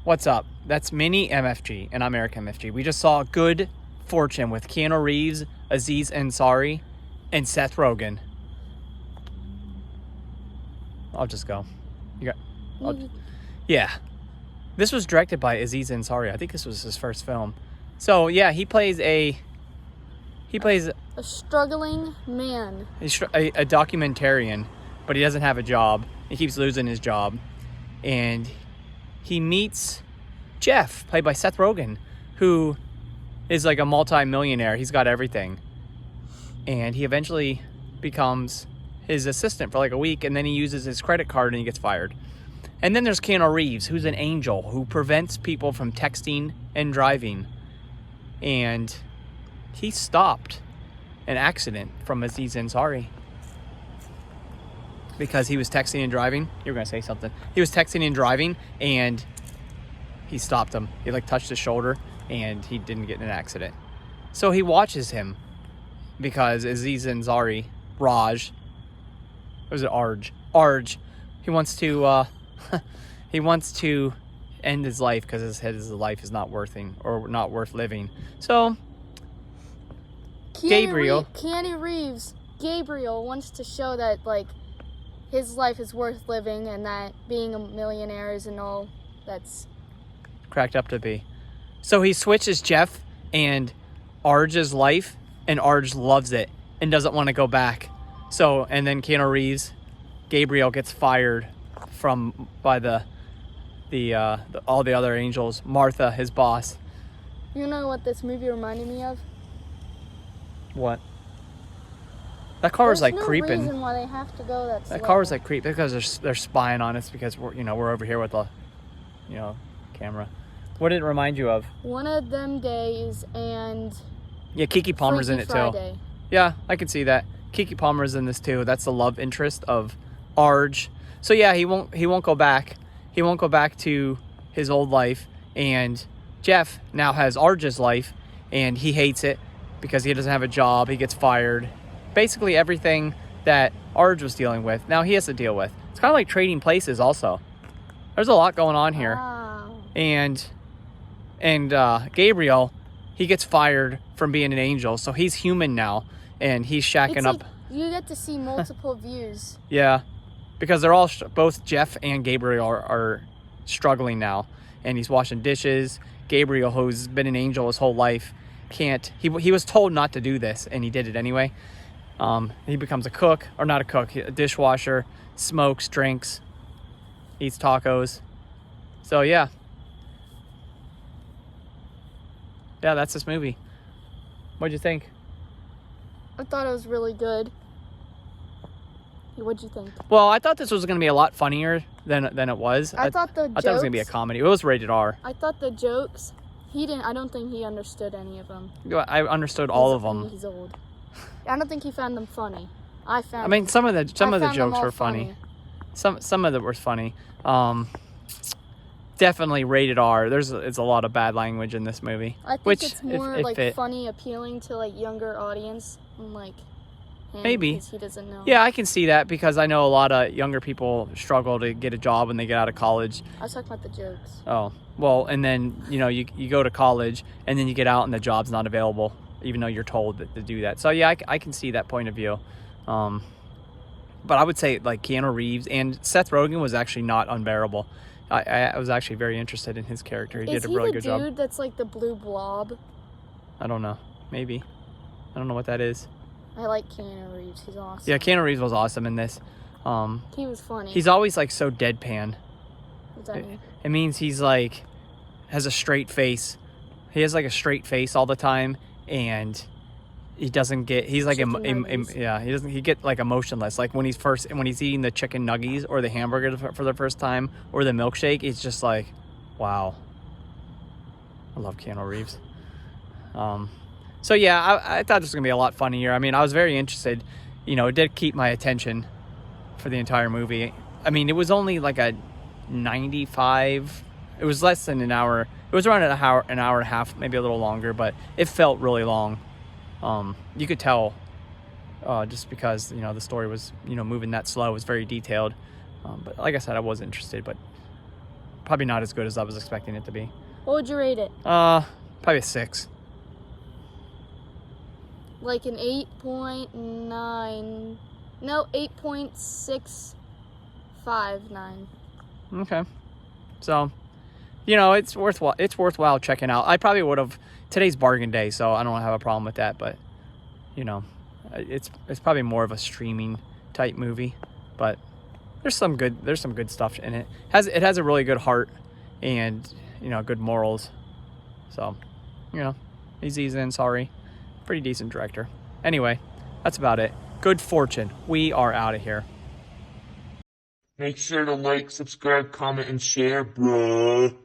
What's up? That's Mini MFG, and I'm Eric MFG. We just saw Good Fortune with Keanu Reeves, Aziz Ansari, and Seth Rogen. I'll just go. Yeah. This was directed by Aziz Ansari. I think this was his first film. So yeah, he plays a struggling man. A documentarian, but he doesn't have a job. He keeps losing his job, and he meets Jeff, played by Seth Rogen, who is like a multi-millionaire. He's got everything, and he eventually becomes his assistant for like a week, and then he uses his credit card and he gets fired. And then there's Keanu Reeves, who's an angel who prevents people from texting and driving. And he stopped an accident from Aziz Ansari because he was texting and driving. You were going to say something. He was texting and driving, and he stopped him. He like touched his shoulder, and he didn't get in an accident. So he watches him because Aziz Ansari, Raj, or was it Arj? Arj. He wants to end his life because his life is not worth living. So Keanu Reeves, Gabriel wants to show that like his life is worth living and that being a millionaire isn't all that's cracked up to be. So he switches Jeff and Arj's life, and Arj loves it and doesn't want to go back. So, and then Keanu Reeves, Gabriel gets fired by all the other angels. Martha, his boss. You know what this movie reminded me of? What? That car was like There's no creeping. reason why they have to go that slow. That car was like creeping because they're spying on us because we're over here with the camera. What did it remind you of? One of Them Days and yeah, Keke Palmer's in it Friday. too. Yeah, I can see that. Keke Palmer's in this too. That's the love interest of Arj. So yeah, he won't go back. He won't go back to his old life, and Jeff now has Arj's life, and he hates it because he doesn't have a job. He gets fired. Basically everything that Arj was dealing with, now he has to deal with. It's kind of like trading places also. There's a lot going on here. Wow. And Gabriel, he gets fired from being an angel, so he's human now, and he's shacking up. You get to see multiple views. Yeah, because they're all both Jeff and Gabriel are struggling now, and he's washing dishes. Gabriel, who's been an angel his whole life, can't. He was told not to do this, and he did it anyway. He becomes a cook, or not a cook, a dishwasher, smokes, drinks, eats tacos. So yeah, that's this movie. What'd you think? I thought it was really good. What'd you think? Well, I thought this was going to be a lot funnier than it was. I thought it was going to be a comedy. It was rated R. I thought the jokes, I don't think he understood any of them. I understood all of them. He's old. I don't think he found them funny. Some of the jokes were funny. Some of them were funny. Definitely rated R. It's a lot of bad language in this movie. I think it's more funny, appealing to like younger audience, and like him, maybe because he doesn't know. Yeah, I can see that because I know a lot of younger people struggle to get a job when they get out of college. I was talking about the jokes. Oh well, and then you go to college and then you get out and the job's not available, even though you're told to do that. So yeah, I can see that point of view. But I would say like Keanu Reeves and Seth Rogen was actually not unbearable. I was actually very interested in his character. He did a really good job. Is he the dude that's like the blue blob? I don't know. Maybe. I don't know what that is. I like Keanu Reeves. He's awesome. Yeah, Keanu Reeves was awesome in this. He was funny. He's always like so deadpan. What's that mean? It means he's like has a straight face. He has like a straight face all the time, and he doesn't get. He's like he get like emotionless. Like when he's eating the chicken nuggies or the hamburger for the first time or the milkshake, it's just like, wow. I love Keanu Reeves. So yeah, I thought this was gonna be a lot funnier. I mean, I was very interested. It did keep my attention for the entire movie. I mean, it was only like a 95. It was less than an hour. It was around an hour and a half, maybe a little longer, but it felt really long. You could tell just because the story was moving that slow. It was very detailed, but like I said, I was interested. But probably not as good as I was expecting it to be. What would you rate it? Probably a 6. Like an 8.9. No, 8.659. Okay. So, you know, it's worthwhile checking out. I probably would have, today's bargain day, so I don't have a problem with that, but you know, it's probably more of a streaming type movie, but there's some good stuff in it. It has a really good heart and, you know, good morals. So, you know, Aziz Ansari, pretty decent director. Anyway, that's about it. Good fortune. We are out of here. Make sure to like, subscribe, comment, and share, bruh.